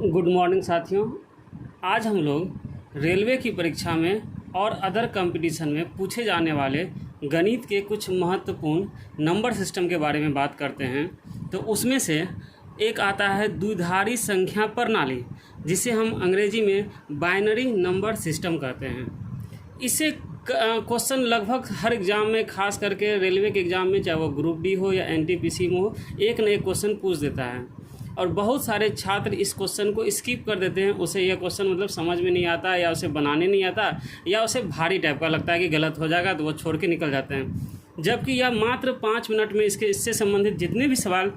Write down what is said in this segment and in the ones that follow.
Good morning साथियों। आज हम लोग रेलवे की परीक्षा में और अदर कंपटीशन में पूछे जाने वाले गणित के कुछ महत्वपूर्ण नंबर सिस्टम के बारे में बात करते हैं। तो उसमें से एक आता है द्विधारी संख्या प्रणाली, जिसे हम अंग्रेजी में बाइनरी नंबर सिस्टम कहते हैं। इससे क्वेश्चन लगभग हर एग्ज़ाम में, खास करके रेलवे के एग्ज़ाम में, चाहे वो ग्रुप डी हो या एनटीपीसी में हो, एक न एक क्वेश्चन पूछ देता है। और बहुत सारे छात्र इस क्वेश्चन को स्किप कर देते हैं। उसे यह क्वेश्चन मतलब समझ में नहीं आता, या उसे बनाने नहीं आता, या उसे भारी टाइप का लगता है कि गलत हो जाएगा, तो वो छोड़ के निकल जाते हैं। जबकि यह मात्र 5 मिनट में इससे संबंधित जितने भी सवाल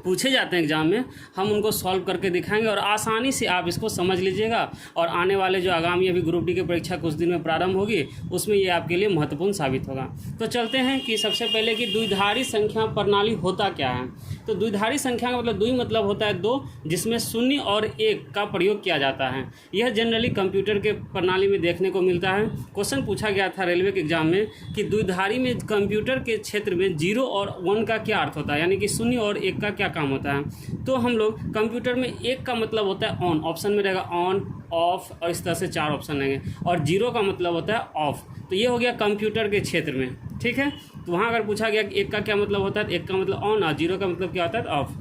पूछे जाते हैं एग्ज़ाम में, हम उनको सॉल्व करके दिखाएंगे और आसानी से आप इसको समझ लीजिएगा। और आने वाले जो आगामी अभी ग्रुप डी की परीक्षा कुछ दिन में प्रारंभ होगी, उसमें ये आपके लिए महत्वपूर्ण साबित होगा। तो चलते हैं कि सबसे पहले कि द्विधारी संख्या प्रणाली होता क्या है। तो द्विधारी संख्या का मतलब द्वि मतलब होता है दो, जिसमें 0 और 1 का प्रयोग किया जाता है। यह जनरली कंप्यूटर के प्रणाली में देखने को मिलता है। क्वेश्चन पूछा गया था रेलवे के एग्जाम में कि द्विधारी में कंप्यूटर के क्षेत्र में 0 और 1 का क्या अर्थ होता है, यानी कि 0 और 1 का क्या काम होता है। तो हम लोग कंप्यूटर में 1 का मतलब होता है ऑन, ऑप्शन में रहेगा ऑन, ऑफ, और इस तरह से 4 ऑप्शन रहेंगे। और 0 का मतलब होता है ऑफ। तो ये हो गया कंप्यूटर के क्षेत्र में, ठीक है। तो वहाँ अगर पूछा गया कि 1 का क्या मतलब होता है, तो 1 का मतलब ऑन और 0 का मतलब क्या होता है, ऑफ।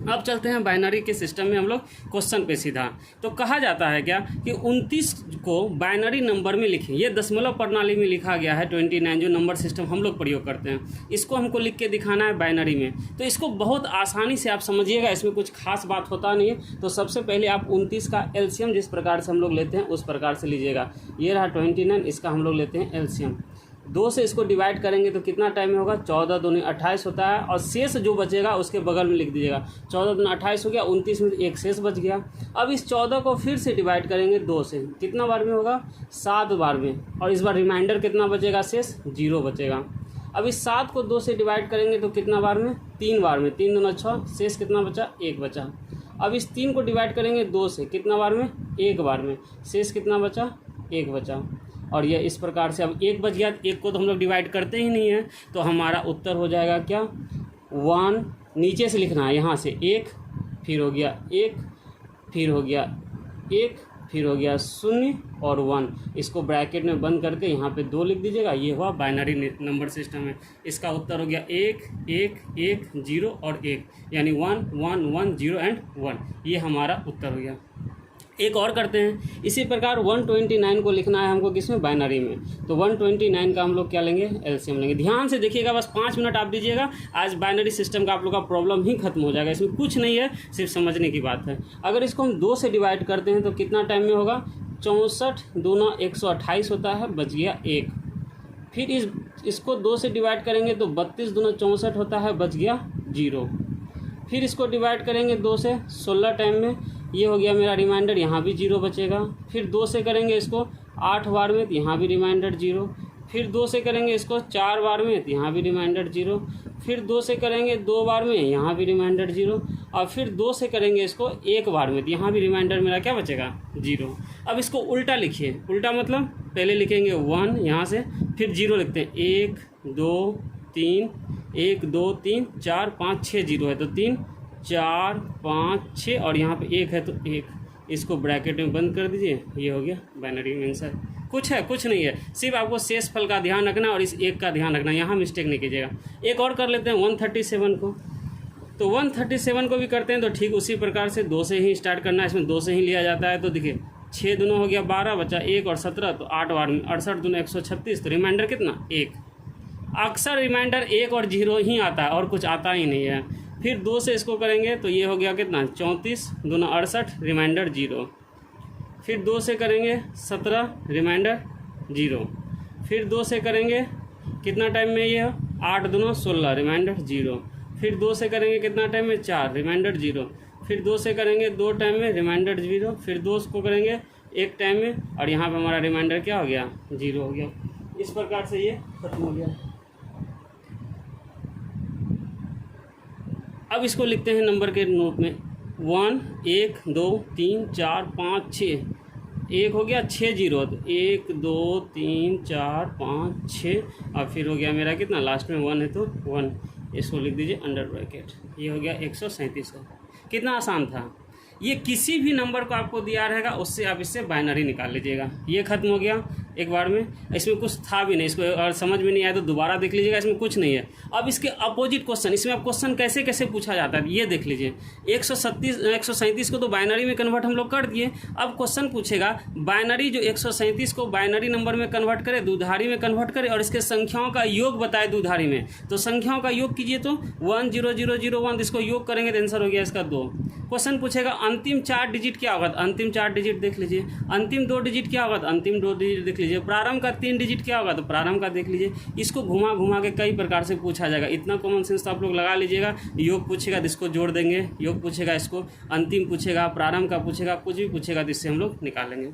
अब चलते हैं बाइनरी के सिस्टम में हम लोग क्वेश्चन पे सीधा। तो कहा जाता है क्या कि 29 को बाइनरी नंबर में लिखें। ये दशमलव प्रणाली में लिखा गया है 29, जो नंबर सिस्टम हम लोग प्रयोग करते हैं। इसको हमको लिख के दिखाना है बाइनरी में। तो इसको बहुत आसानी से आप समझिएगा, इसमें कुछ खास बात होता नहीं है। तो सबसे पहले आप 29 का एलसीएम जिस प्रकार से हम लोग लेते हैं उस प्रकार से लीजिएगा। ये रहा 29, इसका हम लोग लेते हैं एलसीएम। 2 से इसको डिवाइड करेंगे तो कितना टाइम में होगा, 14 दूनी 28 होता है। और शेष जो बचेगा उसके बगल में लिख दीजिएगा। 14 दूनी 28 हो गया, 29 में एक शेष बच गया। अब इस 14 को फिर से डिवाइड करेंगे 2 से, कितना बार में होगा, 7 बार में। और इस बार रिमाइंडर कितना बचेगा, शेष 0 बचेगा। अब इस 7 को 2 से डिवाइड करेंगे तो कितना बार में, 3 बार में। 3 दूना 6, शेष कितना बचा, 1 बचा। अब इस 3 को डिवाइड करेंगे 2 से, कितना बार में, 1 बार में। शेष कितना बचा, 1 बचा। और यह इस प्रकार से अब 1 बच गया। 1 को तो हम लोग डिवाइड करते ही नहीं है, तो हमारा उत्तर हो जाएगा क्या, 1। नीचे से लिखना है, यहाँ से 1, फिर हो गया 1, फिर हो गया 1, फिर हो गया 0 और 1। इसको ब्रैकेट में बंद करके यहाँ पे 2 लिख दीजिएगा। ये हुआ बाइनरी नंबर सिस्टम है। इसका उत्तर हो गया 1 1 1 0 और 1, यानी 1 1 1 0 एंड 1। ये हमारा उत्तर हो गया। एक और करते हैं। इसी प्रकार 129 को लिखना है हमको, किसमें, बाइनरी में। तो 129 का हम लोग क्या लेंगे, एलसीएम लेंगे। ध्यान से देखिएगा, बस 5 मिनट आप दीजिएगा, आज बाइनरी सिस्टम का आप लोग का प्रॉब्लम ही खत्म हो जाएगा। इसमें कुछ नहीं है, सिर्फ समझने की बात है। अगर इसको हम 2 से डिवाइड करते हैं तो कितना टाइम में होगा, 64 दूना 128 होता है, बच गया 1। फिर इसको 2 से डिवाइड करेंगे तो 32 दूना 64 होता है, बच गया 0। फिर इसको डिवाइड करेंगे 2 से 16 टाइम में, ये हो गया मेरा रिमाइंडर, यहाँ भी 0 बचेगा। फिर 2 से करेंगे इसको 8 बार में, तो यहाँ भी रिमाइंडर 0। फिर 2 से करेंगे इसको 4 बार में, तो यहाँ भी रिमाइंडर 0। फिर 2 से करेंगे 2 बार में, यहाँ भी रिमाइंडर 0। और फिर 2 से करेंगे इसको 1 बार में, तो यहाँ भी रिमाइंडर मेरा क्या बचेगा, 0। अब इसको उल्टा लिखिए। उल्टा मतलब पहले लिखेंगे 1 यहाँ से, फिर 0 लिखते हैं। 1 2 3 1 2 3 4 5 6 0 है, तो 3 4 5 6 और यहाँ पे 1 है तो 1। इसको ब्रैकेट में बंद कर दीजिए। ये हो गया बाइनरी आंसर। कुछ है, कुछ नहीं है, सिर्फ आपको शेष फल का ध्यान रखना और इस 1 का ध्यान रखना, यहाँ मिस्टेक नहीं कीजिएगा। एक और कर लेते हैं 137 को। तो 137 को भी करते हैं तो ठीक उसी प्रकार से 2 से ही स्टार्ट करना है। इसमें 2 से ही लिया जाता है। तो देखिए 6 दूना हो गया 12, बचा 1 और 17, तो 8 बार में 68 दूना 136, तो रिमाइंडर कितना, 1। अक्सर रिमाइंडर 1 और 0 ही आता है और कुछ आता ही नहीं है। फिर 2 से इसको करेंगे तो ये हो गया कितना, 34 दूना 68, रिमाइंडर 0। फिर 2 से करेंगे 17, रिमाइंडर 0। फिर 2 से करेंगे कितना टाइम में, ये 8 दूना 16, रिमाइंडर 0। फिर 2 से करेंगे कितना टाइम में, 4, रिमाइंडर 0। फिर 2 से करेंगे 2 टाइम में, रिमाइंडर 0। फिर 2 को करेंगे 1 टाइम में, और यहाँ पे हमारा रिमाइंडर क्या हो गया, 0 हो गया। इस प्रकार से ये खत्म हो गया। अब इसको लिखते हैं नंबर के रूप में। 1 1 2 3 4 5 6, 1 हो गया 6 0, 1 2 3 4 5 6, और फिर हो गया मेरा कितना, लास्ट में 1 है तो 1। इसको लिख दीजिए अंडर ब्रैकेट। ये हो गया 137 का। कितना आसान था। ये किसी भी नंबर को आपको दिया रहेगा उससे आप इससे बाइनरी निकाल लीजिएगा। ये खत्म हो गया एक बार में। इसमें कुछ था भी नहीं, इसको अगर समझ में नहीं आया तो दोबारा देख लीजिएगा, इसमें कुछ नहीं है। अब इसके अपोजिट क्वेश्चन, इसमें अब क्वेश्चन कैसे कैसे पूछा जाता है ये देख लीजिए। 137 को तो बाइनरी में कन्वर्ट हम लोग कर दिए। अब क्वेश्चन पूछेगा बाइनरी जो 137 को बाइनरी नंबर में कन्वर्ट करे, द्विधारी में कन्वर्ट करे और इसके संख्याओं का योग बताए द्विधारी में। तो संख्याओं का योग कीजिए तो 10001, इसको योग करेंगे तो आंसर हो गया इसका 2। क्वेश्चन पूछेगा अंतिम 4 डिजिट क्या होगा, अंतिम 4 डिजिट देख लीजिए। अंतिम 2 डिजिट क्या होगा, अंतिम 2 डिजिट देख लीजिए। प्रारंभ का 3 डिजिट क्या होगा, तो प्रारंभ का देख लीजिए। इसको घुमा घुमा के कई प्रकार से पूछा जाएगा। इतना कॉमन सेंस तो आप लोग लगा लीजिएगा। योग पूछेगा तो इसको जोड़ देंगे, योग पूछेगा इसको, अंतिम पूछेगा, प्रारंभ का पूछेगा, कुछ भी पूछेगा तो इससे हम लोग निकालेंगे।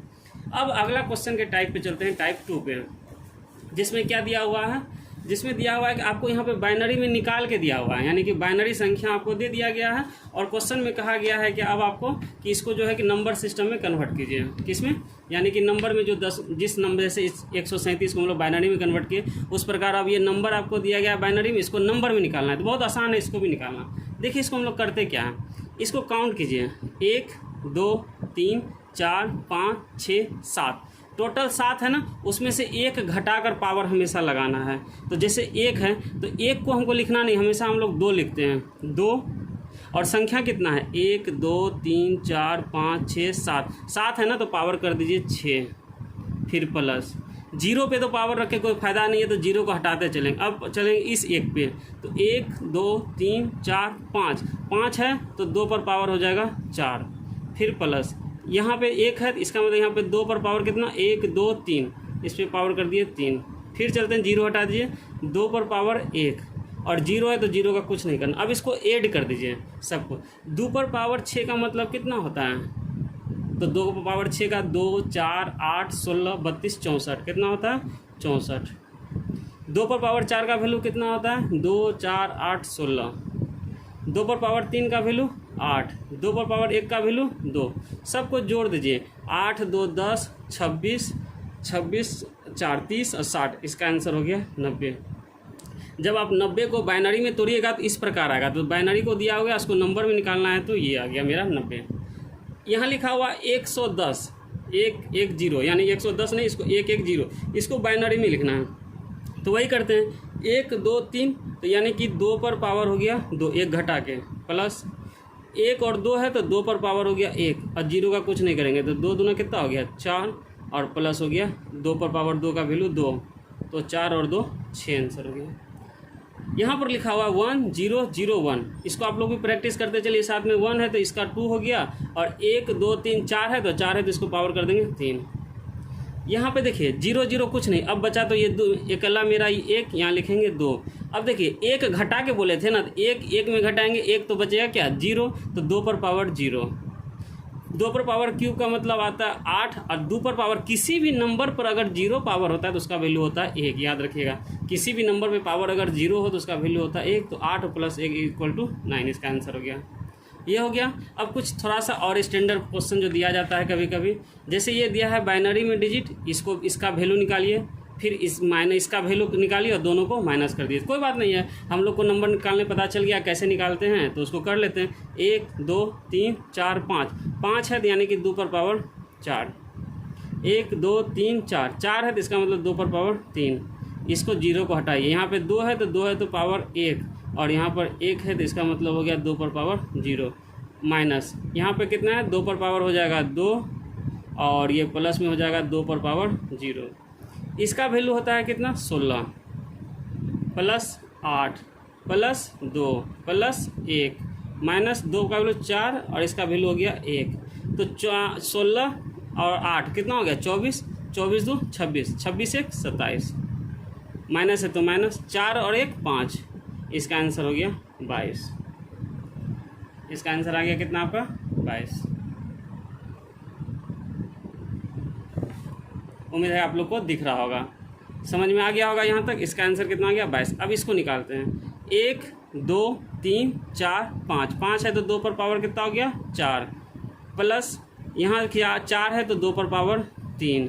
अब अगला क्वेश्चन के टाइप पे चलते हैं, टाइप 2 पे, जिसमें क्या दिया हुआ है, जिसमें दिया हुआ है कि आपको यहाँ पे बाइनरी में निकाल के दिया हुआ है, यानी कि बाइनरी संख्या आपको दे दिया गया है और क्वेश्चन में कहा गया है कि अब आपको कि इसको जो है कि नंबर सिस्टम में कन्वर्ट कीजिए। किसमें, यानी कि नंबर में जो 10 जिस नंबर से इस 137 को हम लोग बाइनरी में कन्वर्ट किए उस प्रकार अब ये नंबर आपको दिया गया है बाइनरी में, इसको नंबर में निकालना है। तो बहुत आसान है इसको भी निकालना। देखिए इसको हम लोग करते क्या है, इसको काउंट कीजिए, 1 2 3 4 5 6 7, टोटल 7 है ना, उसमें से 1 घटाकर पावर हमेशा लगाना है। तो जैसे 1 है तो 1 को हमको लिखना नहीं, हमेशा हम लोग 2 लिखते हैं, 2। और संख्या कितना है, 1 2 3 4 5 6 7, 7 है ना तो पावर कर दीजिए 6, फिर प्लस। 0 पे तो पावर रख के कोई फ़ायदा नहीं है, तो 0 को हटाते चलेंगे। अब चलेंगे इस 1 पे, तो 1 2 3 4 5, 5 है तो 2 पर पावर हो जाएगा 4, फिर प्लस। यहाँ पे 1 है, इसका मतलब यहाँ पे 2 पर पावर कितना, 1 2 3, इस पर पावर कर दिए 3। फिर चलते हैं, 0 हटा दीजिए, 2 पर पावर 1 और 0 है तो 0 का कुछ नहीं करना। अब इसको ऐड कर दीजिए सबको। 2 पर पावर 6 का मतलब कितना होता है, तो 2 पर पावर 6 का 2 4 8 16 32 64, कितना होता है 64। 2 पर पावर 4 का वैल्यू कितना होता है, 2 4 8 16। 2 पर पावर 3 का वैल्यू 8, 2 पर पावर 1 का वैल्यू 2। सबको जोड़ दीजिए, 8 2 10 26 26 4 30 और 60, इसका आंसर हो गया 90। जब आप 90 को बाइनरी में तोड़िएगा तो इस प्रकार आएगा। तो बाइनरी को दिया होगा, उसको नंबर में निकालना है, तो ये आ गया मेरा 90। यहाँ लिखा हुआ 110 110, यानी 110 नहीं, इसको 110, इसको बाइनरी में लिखना है। तो वही करते हैं, 1 2 3, तो यानी कि 2 पर पावर हो गया 2, 1 घटा के, प्लस 1 और 2 है तो 2 पर पावर हो गया 1 और 0 का कुछ नहीं करेंगे, तो 2 दूना कितना हो गया 4 और प्लस हो गया 2 पर पावर 2 का वैल्यू 2, तो 4 और 2 6 आंसर हो गया। यहाँ पर लिखा हुआ 1001, इसको आप लोग भी प्रैक्टिस करते चलिए, साथ में 1 है तो इसका 2 हो गया और 1 2 3 4 है तो 4 है तो इसको पावर कर देंगे 3। यहाँ पे देखिए 0 0 कुछ नहीं, अब बचा तो ये 2, अकेला मेरा 1, यहाँ लिखेंगे 2। अब देखिए 1 घटा के बोले थे ना, तो 1 में घटाएंगे 1 तो बचेगा क्या 0, तो 2 पर पावर 0। 2 पर पावर क्यूब का मतलब आता है 8 और 2 पर पावर किसी भी नंबर पर अगर 0 पावर होता है तो उसका वैल्यू होता है 1, याद रखिएगा। किसी भी नंबर पे पावर अगर 0 हो तो उसका वैल्यू होता है 1, तो 8 + 1 = 9, इसका आंसर हो गया। ये हो गया। अब कुछ थोड़ा सा और स्टैंडर्ड क्वेश्चन जो दिया जाता है कभी कभी, जैसे ये दिया है बाइनरी में डिजिट, इसको इसका वैल्यू निकालिए, फिर इस माइनस इसका वैल्यू निकालिए और दोनों को माइनस कर दिए। कोई बात नहीं है, हम लोग को नंबर निकालने पता चल गया कैसे निकालते हैं, तो उसको कर लेते हैं। 1 2 3 4 5, 5 है तो यानी कि 2 पर पावर 4, 1 2 3 4, 4 है तो इसका मतलब 2 पर पावर 3, इसको 0 को हटाइए। यहाँ पे 2 है तो 2 है तो पावर 1 और यहाँ पर 1 है तो इसका मतलब हो गया 2 पर पावर 0, माइनस यहाँ पे कितना है 2 पर पावर हो जाएगा 2 और ये प्लस में हो जाएगा 2 पर पावर 0। इसका वैल्यू होता है कितना 16 + 8 + 2 + 1 माइनस 2 का वैल्यू 4 और इसका वैल्यू हो गया 1, तो 16 और 8 कितना हो गया 24, 24 2 26, 26 1 27, माइनस है तो माइनस 4 और 1 5, इसका आंसर हो गया 22। इसका आंसर आ गया कितना आपका 22। उम्मीद है आप लोग को दिख रहा होगा, समझ में आ गया होगा यहाँ तक। इसका आंसर कितना आ गया 22। अब इसको निकालते हैं। 1 2 3 4 5, 5 है तो 2 पर पावर कितना हो गया 4, प्लस यहाँ क्या 4 है तो 2 पर पावर 3,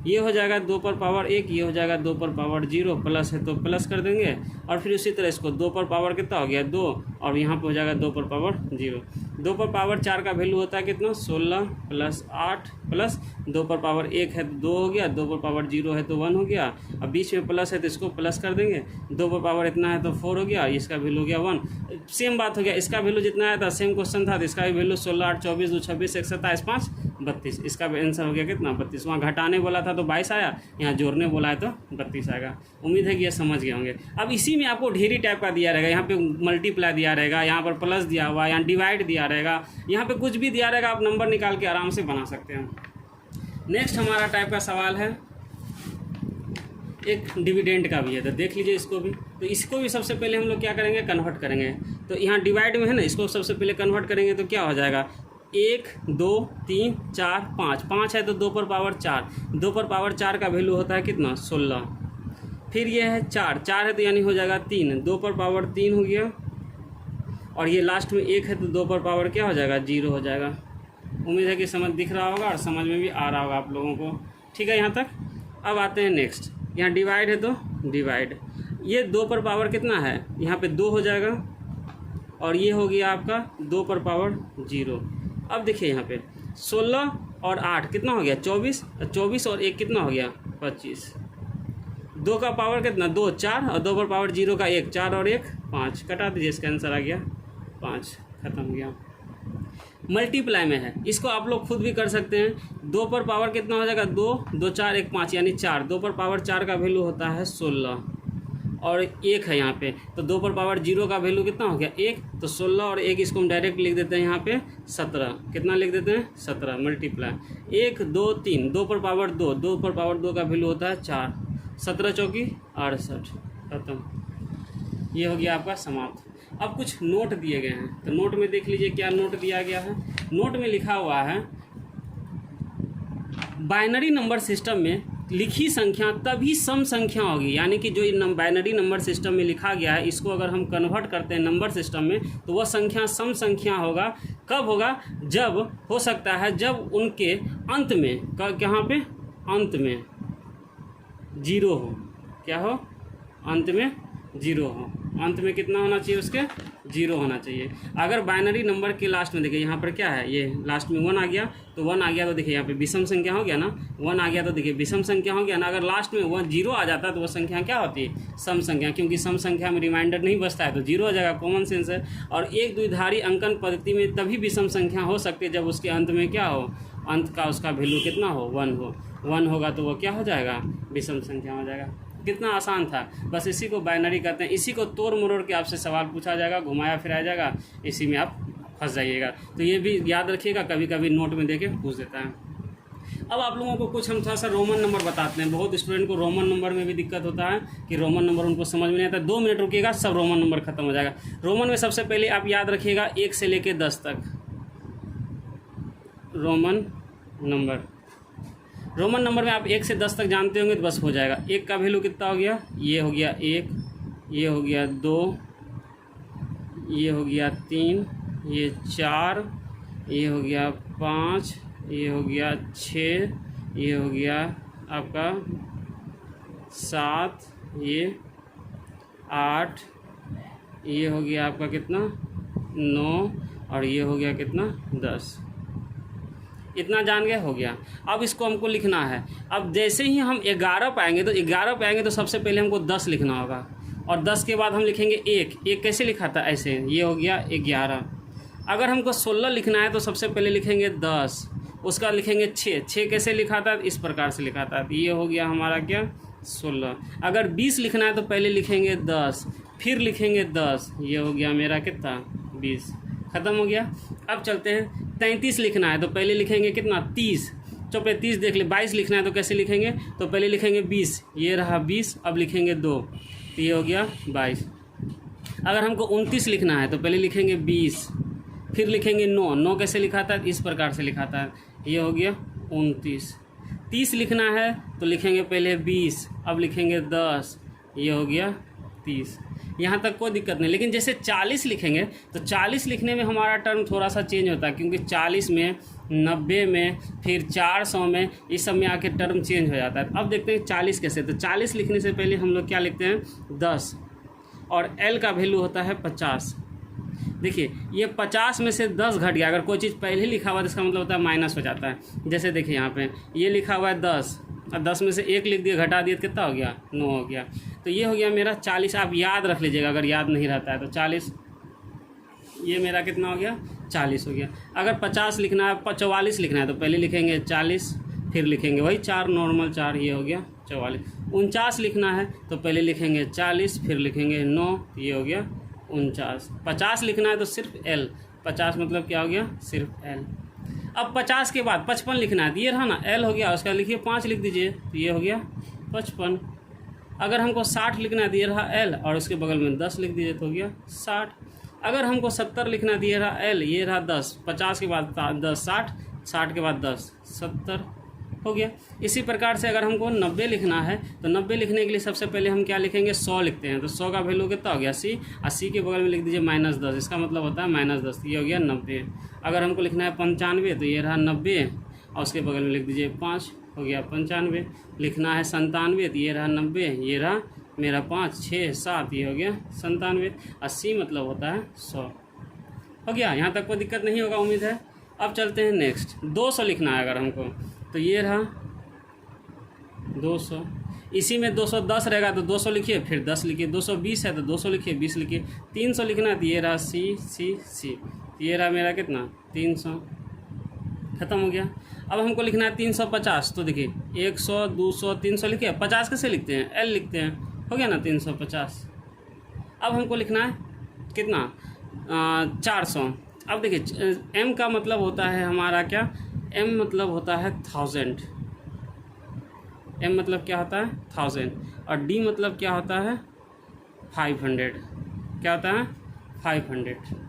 ये हो जाएगा 2 पर पावर 1, ये हो जाएगा 2 पर पावर 0, प्लस है तो प्लस कर देंगे। और फिर उसी तरह इसको 2 पर पावर कितना हो गया 2, और यहाँ पे हो जाएगा 2 पर पावर 0। 2 पर पावर 4 का वैल्यू होता है कितना 16 प्लस 8 प्लस 2 पर पावर 1 है तो 2 हो गया, 2 पर पावर 0 है तो 1 हो गया। अब बीच में प्लस है तो इसको प्लस कर देंगे। 2 पर पावर इतना है तो 4 हो गया, इसका वैल्यू हो गया 1। सेम बात हो गया, इसका वैल्यू जितना आया था सेम क्वेश्चन था तो इसका भी वैल्यू 16 8 24 2 26 1 27 5 32, इसका आंसर हो गया कितना 32। वहाँ घटाने बोला था तो 22 आया, यहाँ जोड़ने बोला है तो 32 आएगा। उम्मीद है कि ये समझ गए होंगे। अब इसी में आपको ढेरी टाइप का दिया रहेगा, यहाँ पे मल्टीप्लाई दिया रहेगा, यहाँ पर प्लस दिया हुआ, यहाँ डिवाइड दिया रहेगा, यहाँ पे कुछ भी दिया रहेगा, आप नंबर निकाल के आराम से बना सकते हैं। नेक्स्ट हमारा टाइप का सवाल है एक डिविडेंड का भी है, तो देख लीजिए इसको भी। तो इसको भी सबसे पहले हम लोग क्या करेंगे कन्वर्ट करेंगे। तो यहाँ डिवाइड में है ना, इसको सबसे पहले कन्वर्ट करेंगे तो क्या हो जाएगा 1 2 3 4 5, 5 है तो 2 पर पावर 4, 2 पर पावर 4 का वैल्यू होता है कितना 16। फिर ये है 4 है तो यानी हो जाएगा 3, 2 पर पावर 3 हो गया। और ये लास्ट में 1 है तो 2 पर पावर क्या हो जाएगा 0 हो जाएगा। उम्मीद है कि समझ दिख रहा होगा और समझ में भी आ रहा होगा आप लोगों को। ठीक है यहाँ तक। अब आते हैं नेक्स्ट, यहाँ डिवाइड है तो डिवाइड, ये 2 पर पावर कितना है यहाँ पे 2 हो जाएगा, और ये हो गया आपका 2 पर पावर 0। अब देखिए यहाँ पे 16 और 8 कितना हो गया 24, 24 और 1 कितना हो गया 25। 2 का पावर कितना 2 4, और 2 पर पावर 0 का 1, 4 और 1 5, कटा दीजिए, इसका आंसर आ गया 5, खत्म हो गया। मल्टीप्लाई में है, इसको आप लोग खुद भी कर सकते हैं। 2 पर पावर कितना हो जाएगा 2, 2 4 1 5 यानी 4, 2 पर पावर 4 का वैल्यू होता है 16, और 1 है यहाँ पे तो 2 पर पावर 0 का वैल्यू कितना हो गया 1, तो 16 और 1 इसको हम डायरेक्ट लिख देते हैं यहाँ पे 17। कितना लिख देते हैं 17 मल्टीप्लाई 1 2 3, 2 पर पावर 2, 2 पर पावर 2 का वैल्यू होता है 4, 17 चौकी 68, खत्म। ये हो गया आपका समाप्त। अब कुछ नोट दिए गए हैं, तो नोट में देख लीजिए क्या नोट दिया गया है। नोट में लिखा हुआ है बाइनरी नंबर सिस्टम में लिखी संख्या तभी सम संख्या होगी, यानी कि जो बाइनरी नंबर सिस्टम में लिखा गया है इसको अगर हम कन्वर्ट करते हैं नंबर सिस्टम में तो वह संख्या सम संख्या होगा। कब होगा, जब हो सकता है जब उनके अंत में कहाँ पे अंत में 0 हो, क्या हो अंत में 0 हो, अंत में कितना होना चाहिए उसके 0 होना चाहिए। अगर बाइनरी नंबर के लास्ट में देखिए यहाँ पर क्या है, ये लास्ट में 1 आ गया तो 1 आ गया तो देखिए यहाँ पे विषम संख्या हो गया ना, 1 आ गया तो देखिए विषम संख्या हो गया ना। अगर लास्ट में 0 आ जाता है तो वह संख्या क्या होती है सम संख्या, क्योंकि सम संख्या में रिमाइंडर नहीं बचता है तो 0 हो जाएगा, कॉमन सेंस है। और एक द्विधारी अंकन पद्धति में तभी विषम संख्या हो सकती है जब उसके अंत में क्या हो, अंत का उसका वैल्यू कितना हो 1 हो, 1 होगा तो वो क्या हो जाएगा विषम संख्या हो जाएगा। कितना आसान था, बस इसी को बाइनरी कहते हैं। इसी को तोड़ मरोड़ के आपसे सवाल पूछा जाएगा, घुमाया फिराया जाएगा, इसी में आप फंस जाइएगा। तो ये भी याद रखिएगा, कभी कभी नोट में देके पूछ देता है। अब आप लोगों को कुछ हम थोड़ा सा रोमन नंबर बताते हैं। बहुत स्टूडेंट को रोमन नंबर में भी दिक्कत होता है कि रोमन नंबर उनको समझ में नहीं आता। 2 मिनट रुकिएगा, सब रोमन नंबर खत्म हो जाएगा। रोमन में सबसे पहले आप याद रखिएगा 1 से लेके 10 तक रोमन नंबर। रोमन नंबर में आप 1 से 10 तक जानते होंगे तो बस हो जाएगा। 1 का वैल्यू कितना हो गया, ये हो गया 1, ये हो गया 2, ये हो गया 3, ये 4, ये हो गया 5, ये हो गया 6, ये हो गया आपका 7, ये 8, ये हो गया आपका कितना 9, और ये हो गया कितना 10। इतना जान गए, हो गया। अब इसको हमको लिखना है। अब जैसे ही हम 11 पाएंगे तो सबसे पहले हमको 10 लिखना होगा, और 10 के बाद हम लिखेंगे 1 कैसे लिखा था ऐसे, ये हो गया 11। अगर हमको 16 लिखना है तो सबसे पहले लिखेंगे 10, उसका लिखेंगे 6 कैसे लिखा था, इस प्रकार से लिखा था, ये हो गया हमारा क्या 16। अगर 20 लिखना है तो पहले लिखेंगे 10, फिर लिखेंगे 10, ये हो गया मेरा कितना 20, खत्म हो गया। अब चलते हैं 33 लिखना है तो पहले लिखेंगे कितना 30, चुप 30 देख ले। 22 लिखना है तो कैसे लिखेंगे, तो पहले लिखेंगे 20, ये रहा 20, अब लिखेंगे 2, तो ये हो गया 22। अगर हमको 29 लिखना है तो पहले लिखेंगे 20, फिर लिखेंगे 9 कैसे लिखा था, इस प्रकार से लिखा था, ये हो गया 29। 30 लिखना है तो लिखेंगे पहले 20, अब लिखेंगे 10, ये हो गया 30। यहाँ तक कोई दिक्कत नहीं। लेकिन जैसे 40 लिखेंगे तो 40 लिखने में हमारा टर्म थोड़ा सा चेंज होता है, क्योंकि 40 में 90 में, फिर 400 में, इस सब में आके टर्म चेंज हो जाता है। अब देखते हैं 40 कैसे। तो 40 लिखने से पहले हम लोग क्या लिखते हैं 10, और L का वैल्यू होता है 50। देखिए ये 50 में से 10 घट गया। अगर कोई चीज़ पहले लिखा हुआ है तो इसका मतलब होता है माइनस हो जाता है। जैसे देखिए यहाँ पे ये लिखा हुआ है 10, और 10 में से 1 लिख दिया, घटा दिया तो कितना हो गया 9 हो गया। तो ये हो गया मेरा 40। आप याद रख लीजिएगा अगर याद नहीं रहता है तो 40, ये मेरा कितना हो गया 40 हो गया। अगर 50 लिखना है 44 लिखना है तो पहले लिखेंगे 40, फिर लिखेंगे वही 4 नॉर्मल 4, ये हो गया 44। 49 लिखना है तो पहले लिखेंगे 40, फिर लिखेंगे 9, ये हो गया 49। 50 लिखना है तो सिर्फ L, 50 मतलब क्या हो गया सिर्फ L। अब 50 के बाद 55 लिखना है तो ये रहा ना L हो गया, उसका लिखिए 5 लिख दीजिए तो ये हो गया 55। अगर हमको 60 लिखना है तो ये रहा L, और उसके बगल में 10 लिख दीजिए तो हो गया 60। अगर हमको 70 लिखना है तो ये रहा L, ये रहा 10, 50 के बाद 10 60, 60 के बाद 10 70 हो गया। इसी प्रकार से अगर हमको 90 लिखना है तो 90 लिखने के लिए सबसे पहले हम क्या लिखेंगे 100 लिखते हैं। तो 100 का वैल्यू कितना हो गया 80, 80 के बगल में लिख दीजिए -10, इसका मतलब होता है -10, ये हो गया 90। अगर हमको लिखना है 95 तो ये रहा 90, और उसके बगल में लिख दीजिए 5, हो गया 95। लिखना है 97 तो ये रहा 90, ये रहा मेरा 5 6 7, ये हो गया 97। 80 मतलब होता है 100। हो गया, यहाँ तक कोई दिक्कत नहीं होगा उम्मीद है। अब चलते हैं नेक्स्ट। 200 लिखना है अगर हमको तो ये रहा 200। इसी में 210 रहेगा तो 200 लिखिए, फिर 10 लिखिए। 220 है तो 200 लिखिए, 20 लिखिए। 300 लिखना है तो ये रहा C, ये रहा मेरा कितना 300, खत्म हो गया। अब हमको लिखना है 350 तो देखिए 100 200 300 लिखिए। 50 कैसे लिखते हैं L लिखते हैं, हो गया ना 350। अब हमको लिखना है कितना 400। अब देखिए M का मतलब होता है हमारा क्या, M मतलब होता है 1000, M मतलब क्या होता है 1000, और D मतलब क्या होता है 500, क्या होता है 500।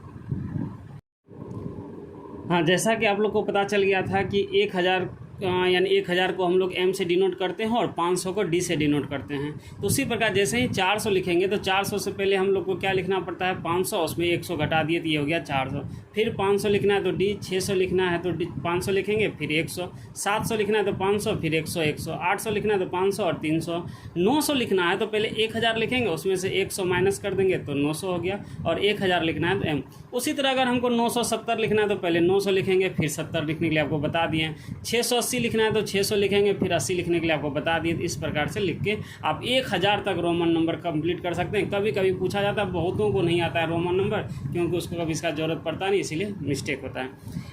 हाँ, जैसा कि आप लोग को पता चल गया था कि 1000 यानी 1000 को हम लोग M से डिनोट करते हैं और 500 को D से डिनोट करते हैं। तो उसी प्रकार जैसे ही 400 लिखेंगे तो 400 से पहले हम लोग को क्या लिखना पड़ता है 500, उसमें 100 घटा दिए तो ये हो गया 400। फिर 500 लिखना है तो D, 600 लिखना है तो 500 लिखेंगे, फिर 100, 700 लिखना है तो 500, फिर 100 100, 800 लिखना है तो 500 और 300, 900 लिखना है तो पहले 1000 लिखेंगे, उसमें से 100 माइनस कर देंगे तो 900 हो गया, और 1000 लिखना है तो M। उसी तरह अगर हमको 970 लिखना है तो पहले 900 लिखेंगे, फिर 70 लिखने के लिए आपको बता दिए। 680 लिखना है तो 600 लिखेंगे, फिर 80 लिखने के लिए आपको बता दिए। इस प्रकार से लिख के आप 1000 तक रोमन नंबर कंप्लीट कर सकते हैं। कभी कभी पूछा जाता है, बहुतों को नहीं आता है रोमन नंबर, क्योंकि उसको कभी इसका ज़रूरत पड़ता नहीं, इसीलिए मिस्टेक होता है।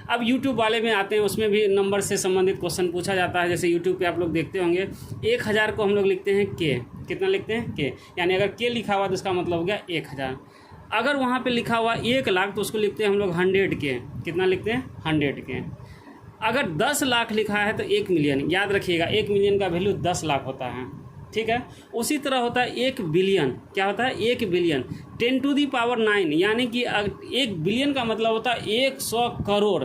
अब यूट्यूब वाले में आते हैं, उसमें भी नंबर से संबंधित क्वेश्चन पूछा जाता है। जैसे यूट्यूब पे आप लोग देखते होंगे 1000 को हम लोग लिखते हैं K, कितना लिखते हैं K, यानी अगर K लिखा हुआ तो इसका मतलब हो गया 1000। अगर वहाँ पे लिखा हुआ 1 लाख तो उसको लिखते हैं हम लोग 100K, कितना लिखते हैं 100K। अगर 10 लाख लिखा है तो 1 मिलियन, याद रखिएगा 1 मिलियन का वैल्यू 10 लाख होता है, ठीक है। उसी तरह होता है 1 बिलियन, क्या होता है 1 बिलियन 10⁹, यानी कि 1 बिलियन का मतलब होता है 100 करोड़,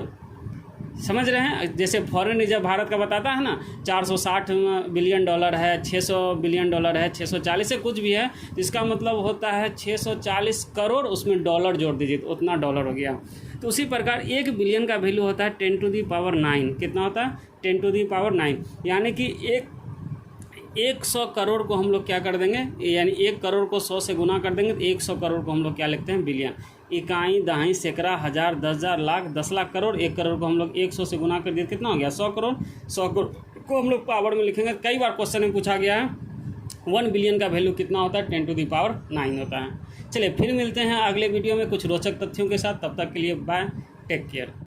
समझ रहे हैं। जैसे फॉरेन रिजर्व भारत का बताता है ना 460 बिलियन डॉलर है, 600 बिलियन डॉलर है, 640 से कुछ भी है, तो इसका मतलब होता है 640 करोड़, उसमें डॉलर जोड़ दीजिए तो उतना डॉलर हो गया। तो उसी प्रकार 1 बिलियन का वैल्यू होता है 10⁹, कितना होता है 10⁹, यानी कि 100 करोड़ को हम लोग क्या कर देंगे, यानी 1 करोड़ को 100 से गुना कर देंगे तो 100 करोड़ को हम लोग क्या लिखते हैं बिलियन। इकाई, दहाई, सैकड़ा, हज़ार, 10,000, लाख, 10 लाख करोड़। 1 करोड़ को हम लोग 100 से गुना कर दिए, कितना हो गया 100 करोड़। 100 करोड़ को हम लोग पावर में लिखेंगे। कई बार क्वेश्चन में पूछा गया है 1 बिलियन का वैल्यू कितना होता है 10⁹ होता है। चलिए फिर मिलते हैं अगले वीडियो में कुछ रोचक तथ्यों के साथ, तब तक के लिए बाय, टेक केयर।